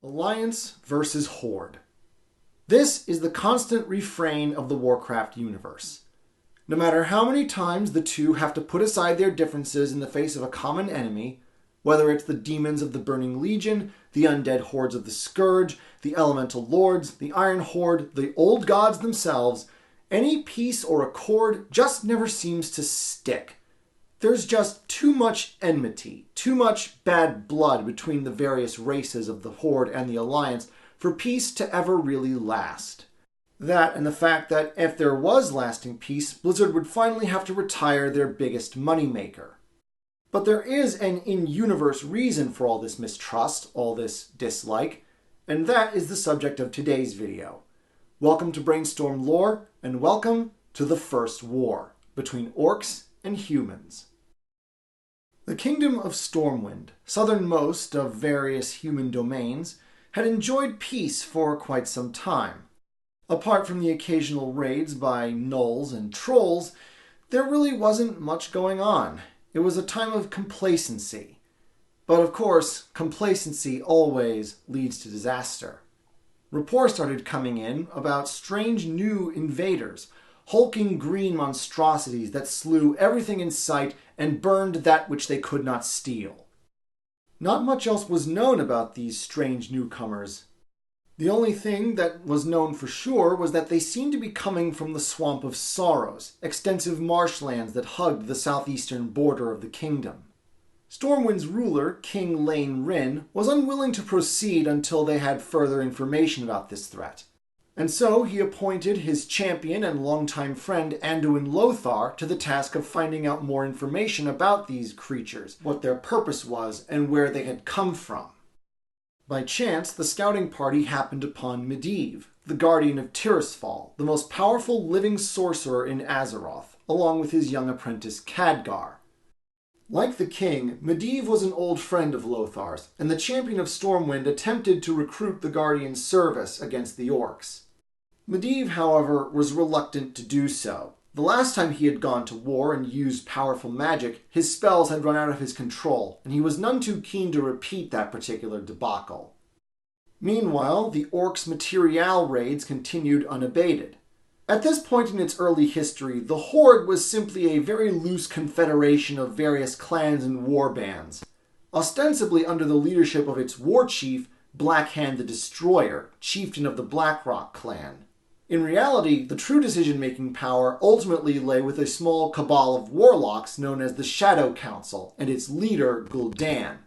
Alliance versus Horde. This is the constant refrain of the Warcraft universe. No matter how many times the two have to put aside their differences in the face of a common enemy, whether it's the demons of the Burning Legion, the undead hordes of the Scourge, the Elemental Lords, the Iron Horde, the Old Gods themselves, any peace or accord just never seems to stick. There's just too much enmity, too much bad blood between the various races of the Horde and the Alliance for peace to ever really last. That and the fact that if there was lasting peace, Blizzard would finally have to retire their biggest moneymaker. But there is an in-universe reason for all this mistrust, all this dislike, and that is the subject of today's video. Welcome to Brainstorm Lore, and welcome to the First War between orcs and humans. The kingdom of Stormwind, southernmost of various human domains, had enjoyed peace for quite some time. Apart from the occasional raids by gnolls and trolls, there really wasn't much going on. It was a time of complacency. But of course, complacency always leads to disaster. Reports started coming in about strange new invaders, hulking green monstrosities that slew everything in sight and burned that which they could not steal. Not much else was known about these strange newcomers. The only thing that was known for sure was that they seemed to be coming from the Swamp of Sorrows, extensive marshlands that hugged the southeastern border of the kingdom. Stormwind's ruler, King Lane Rin, was unwilling to proceed until they had further information about this threat. And so he appointed his champion and longtime friend Anduin Lothar to the task of finding out more information about these creatures, what their purpose was, and where they had come from. By chance, the scouting party happened upon Medivh, the guardian of Tirisfal, the most powerful living sorcerer in Azeroth, along with his young apprentice Khadgar. Like the king, Medivh was an old friend of Lothar's, and the champion of Stormwind attempted to recruit the guardian's service against the orcs. Medivh, however, was reluctant to do so. The last time he had gone to war and used powerful magic, his spells had run out of his control, and he was none too keen to repeat that particular debacle. Meanwhile, the orcs' material raids continued unabated. At this point in its early history, the Horde was simply a very loose confederation of various clans and warbands, ostensibly under the leadership of its warchief, Blackhand the Destroyer, chieftain of the Blackrock clan. In reality, the true decision-making power ultimately lay with a small cabal of warlocks known as the Shadow Council, and its leader, Gul'dan.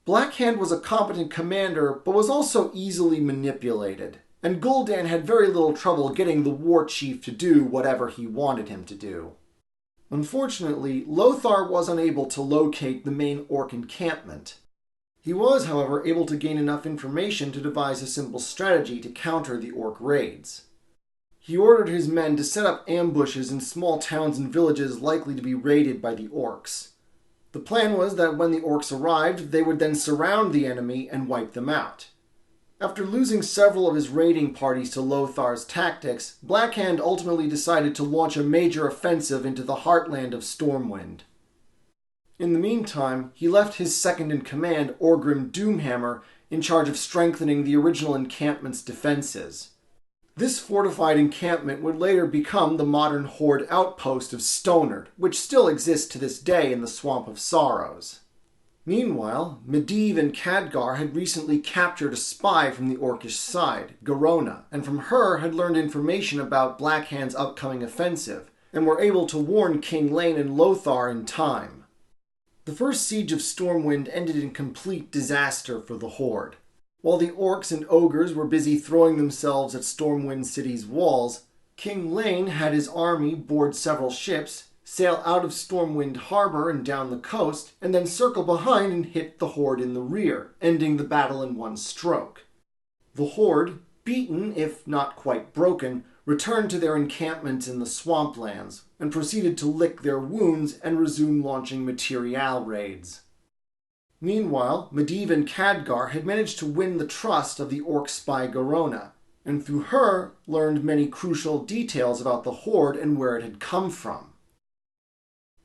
Blackhand was a competent commander, but was also easily manipulated, and Gul'dan had very little trouble getting the warchief to do whatever he wanted him to do. Unfortunately, Lothar was unable to locate the main orc encampment. He was, however, able to gain enough information to devise a simple strategy to counter the orc raids. He ordered his men to set up ambushes in small towns and villages likely to be raided by the orcs. The plan was that when the orcs arrived, they would then surround the enemy and wipe them out. After losing several of his raiding parties to Lothar's tactics, Blackhand ultimately decided to launch a major offensive into the heartland of Stormwind. In the meantime, he left his second-in-command, Orgrim Doomhammer, in charge of strengthening the original encampment's defenses. This fortified encampment would later become the modern Horde outpost of Stonard, which still exists to this day in the Swamp of Sorrows. Meanwhile, Medivh and Khadgar had recently captured a spy from the orcish side, Garona, and from her had learned information about Blackhand's upcoming offensive, and were able to warn King Lane and Lothar in time. The first siege of Stormwind ended in complete disaster for the Horde. While the orcs and ogres were busy throwing themselves at Stormwind City's walls, King Lane had his army board several ships, sail out of Stormwind Harbor and down the coast, and then circle behind and hit the Horde in the rear, ending the battle in one stroke. The Horde, beaten, if not quite broken, returned to their encampments in the swamplands, and proceeded to lick their wounds and resume launching material raids. Meanwhile, Medivh and Khadgar had managed to win the trust of the orc spy Garona, and through her learned many crucial details about the Horde and where it had come from.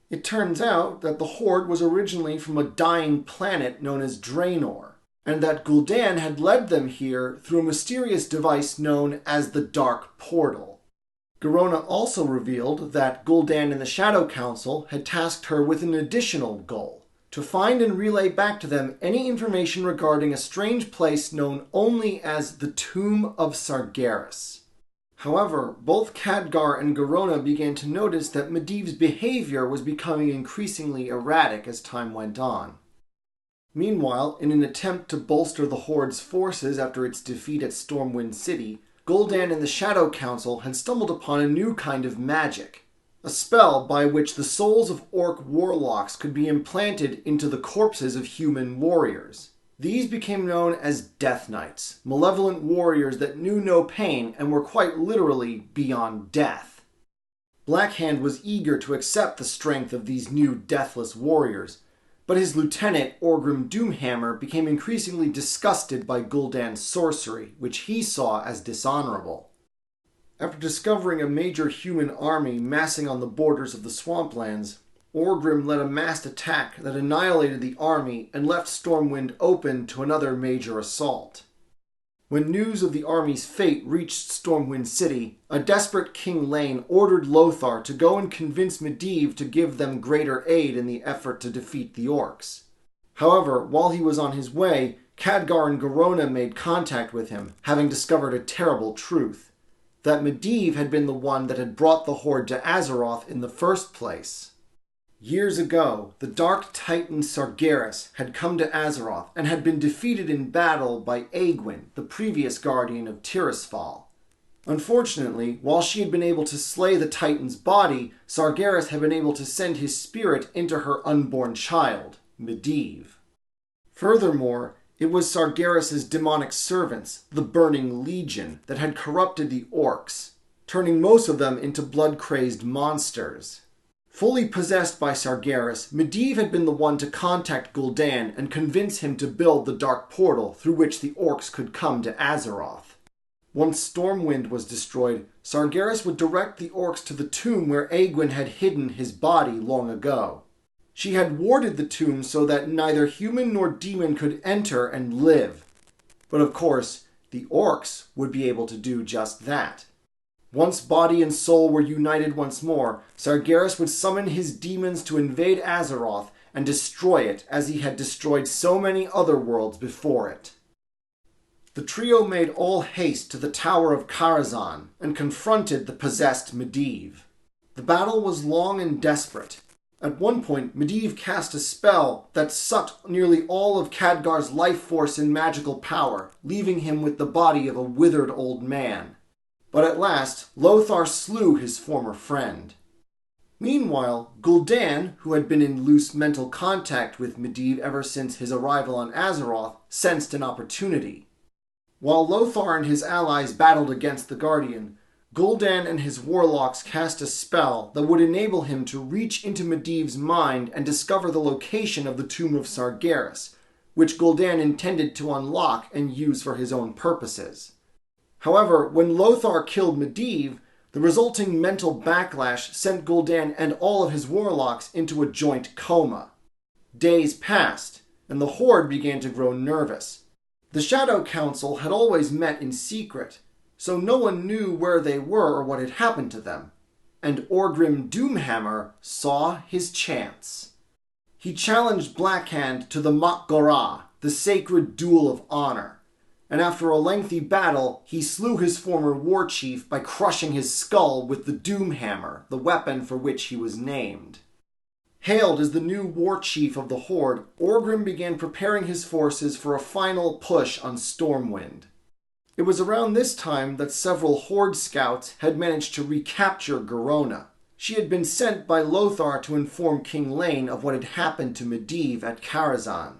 It turns out that the Horde was originally from a dying planet known as Draenor, and that Gul'dan had led them here through a mysterious device known as the Dark Portal. Garona also revealed that Gul'dan and the Shadow Council had tasked her with an additional goal: to find and relay back to them any information regarding a strange place known only as the Tomb of Sargeras. However, both Khadgar and Garona began to notice that Medivh's behavior was becoming increasingly erratic as time went on. Meanwhile, in an attempt to bolster the Horde's forces after its defeat at Stormwind City, Gul'dan and the Shadow Council had stumbled upon a new kind of magic. A spell by which the souls of orc warlocks could be implanted into the corpses of human warriors. These became known as Death Knights, malevolent warriors that knew no pain and were quite literally beyond death. Blackhand was eager to accept the strength of these new deathless warriors, but his lieutenant, Orgrim Doomhammer, became increasingly disgusted by Gul'dan's sorcery, which he saw as dishonorable. After discovering a major human army massing on the borders of the swamplands, Orgrim led a massed attack that annihilated the army and left Stormwind open to another major assault. When news of the army's fate reached Stormwind City, a desperate King Lane ordered Lothar to go and convince Medivh to give them greater aid in the effort to defeat the orcs. However, while he was on his way, Khadgar and Garona made contact with him, having discovered a terrible truth: that Medivh had been the one that had brought the Horde to Azeroth in the first place. Years ago, the Dark Titan Sargeras had come to Azeroth and had been defeated in battle by Aegwynn, the previous guardian of Tirisfal. Unfortunately, while she had been able to slay the Titan's body, Sargeras had been able to send his spirit into her unborn child, Medivh. Furthermore, it was Sargeras' demonic servants, the Burning Legion, that had corrupted the orcs, turning most of them into blood-crazed monsters. Fully possessed by Sargeras, Medivh had been the one to contact Gul'dan and convince him to build the Dark Portal through which the orcs could come to Azeroth. Once Stormwind was destroyed, Sargeras would direct the orcs to the tomb where Aegwynn had hidden his body long ago. She had warded the tomb so that neither human nor demon could enter and live. But of course, the orcs would be able to do just that. Once body and soul were united once more, Sargeras would summon his demons to invade Azeroth and destroy it as he had destroyed so many other worlds before it. The trio made all haste to the Tower of Karazhan and confronted the possessed Medivh. The battle was long and desperate. At one point, Medivh cast a spell that sucked nearly all of Khadgar's life force and magical power, leaving him with the body of a withered old man. But at last, Lothar slew his former friend. Meanwhile, Gul'dan, who had been in loose mental contact with Medivh ever since his arrival on Azeroth, sensed an opportunity. While Lothar and his allies battled against the Guardian, Gul'dan and his warlocks cast a spell that would enable him to reach into Medivh's mind and discover the location of the Tomb of Sargeras, which Gul'dan intended to unlock and use for his own purposes. However, when Lothar killed Medivh, the resulting mental backlash sent Gul'dan and all of his warlocks into a joint coma. Days passed, and the Horde began to grow nervous. The Shadow Council had always met in secret, so no one knew where they were or what had happened to them. And Orgrim Doomhammer saw his chance. He challenged Blackhand to the Mak'gora, the sacred duel of honor. And after a lengthy battle, he slew his former warchief by crushing his skull with the Doomhammer, the weapon for which he was named. Hailed as the new warchief of the Horde, Orgrim began preparing his forces for a final push on Stormwind. It was around this time that several Horde scouts had managed to recapture Garona. She had been sent by Lothar to inform King Lane of what had happened to Medivh at Karazhan.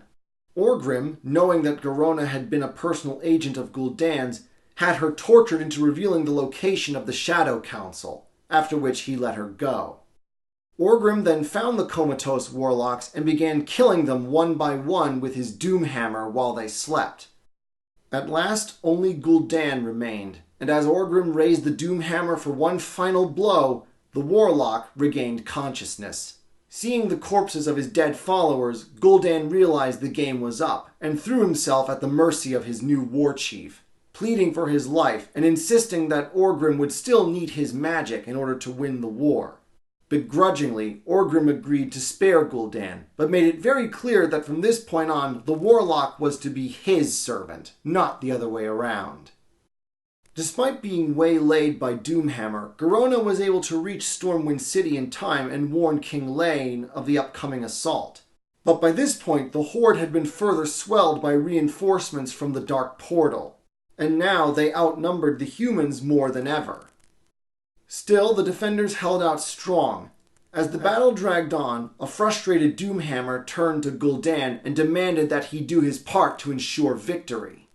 Orgrim, knowing that Garona had been a personal agent of Gul'dan's, had her tortured into revealing the location of the Shadow Council, after which he let her go. Orgrim then found the comatose warlocks and began killing them one by one with his Doomhammer while they slept. At last, only Gul'dan remained, and as Orgrim raised the Doomhammer for one final blow, the warlock regained consciousness. Seeing the corpses of his dead followers, Gul'dan realized the game was up and threw himself at the mercy of his new warchief, pleading for his life and insisting that Orgrim would still need his magic in order to win the war. Begrudgingly, Orgrim agreed to spare Gul'dan, but made it very clear that from this point on, the warlock was to be his servant, not the other way around. Despite being waylaid by Doomhammer, Garona was able to reach Stormwind City in time and warn King Lane of the upcoming assault. But by this point, the Horde had been further swelled by reinforcements from the Dark Portal, and now they outnumbered the humans more than ever. Still, the defenders held out strong. As the battle dragged on, a frustrated Doomhammer turned to Gul'dan and demanded that he do his part to ensure victory.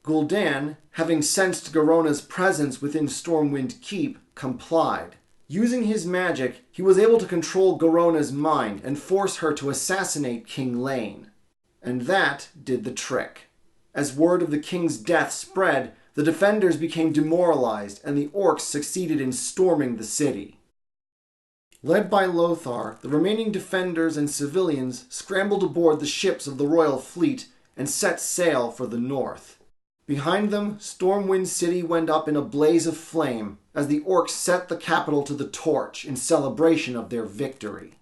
Gul'dan, having sensed Garona's presence within Stormwind Keep, complied. Using his magic, he was able to control Garona's mind and force her to assassinate King Lane. And that did the trick. As word of the king's death spread, the defenders became demoralized and the orcs succeeded in storming the city. Led by Lothar, the remaining defenders and civilians scrambled aboard the ships of the royal fleet and set sail for the north. Behind them, Stormwind City went up in a blaze of flame as the orcs set the capital to the torch in celebration of their victory.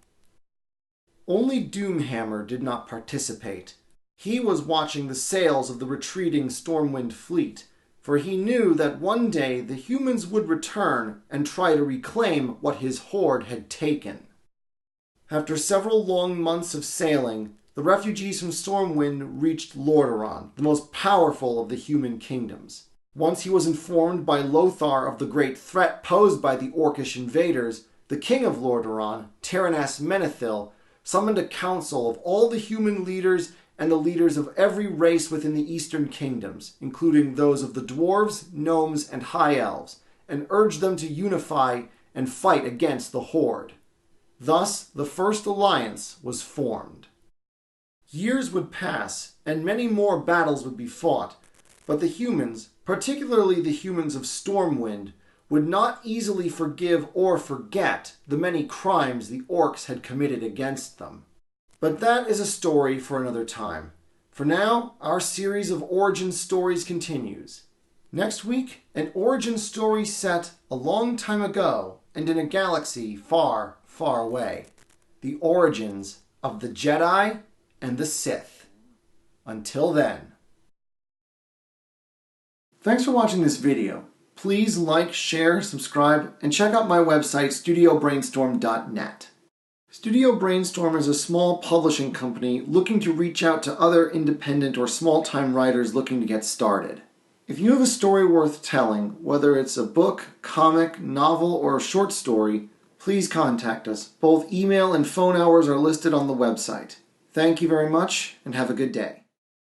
Only Doomhammer did not participate. He was watching the sails of the retreating Stormwind fleet, for he knew that one day the humans would return and try to reclaim what his horde had taken. After several long months of sailing, the refugees from Stormwind reached Lordaeron, the most powerful of the human kingdoms. Once he was informed by Lothar of the great threat posed by the orcish invaders, the king of Lordaeron, Taranas Menethil, summoned a council of all the human leaders and the leaders of every race within the eastern kingdoms, including those of the dwarves, gnomes, and high elves, and urged them to unify and fight against the Horde. Thus, the first alliance was formed. Years would pass, and many more battles would be fought, but the humans, particularly the humans of Stormwind, would not easily forgive or forget the many crimes the orcs had committed against them. But that is a story for another time. For now, our series of origin stories continues. Next week, an origin story set a long time ago and in a galaxy far, far away. The origins of the Jedi and the Sith. Until then. Thanks for watching this video. Please like, share, subscribe, and check out my website, studiobrainstorm.net. Studio Brainstorm is a small publishing company looking to reach out to other independent or small-time writers looking to get started. If you have a story worth telling, whether it's a book, comic, novel, or a short story, please contact us. Both email and phone hours are listed on the website. Thank you very much, and have a good day.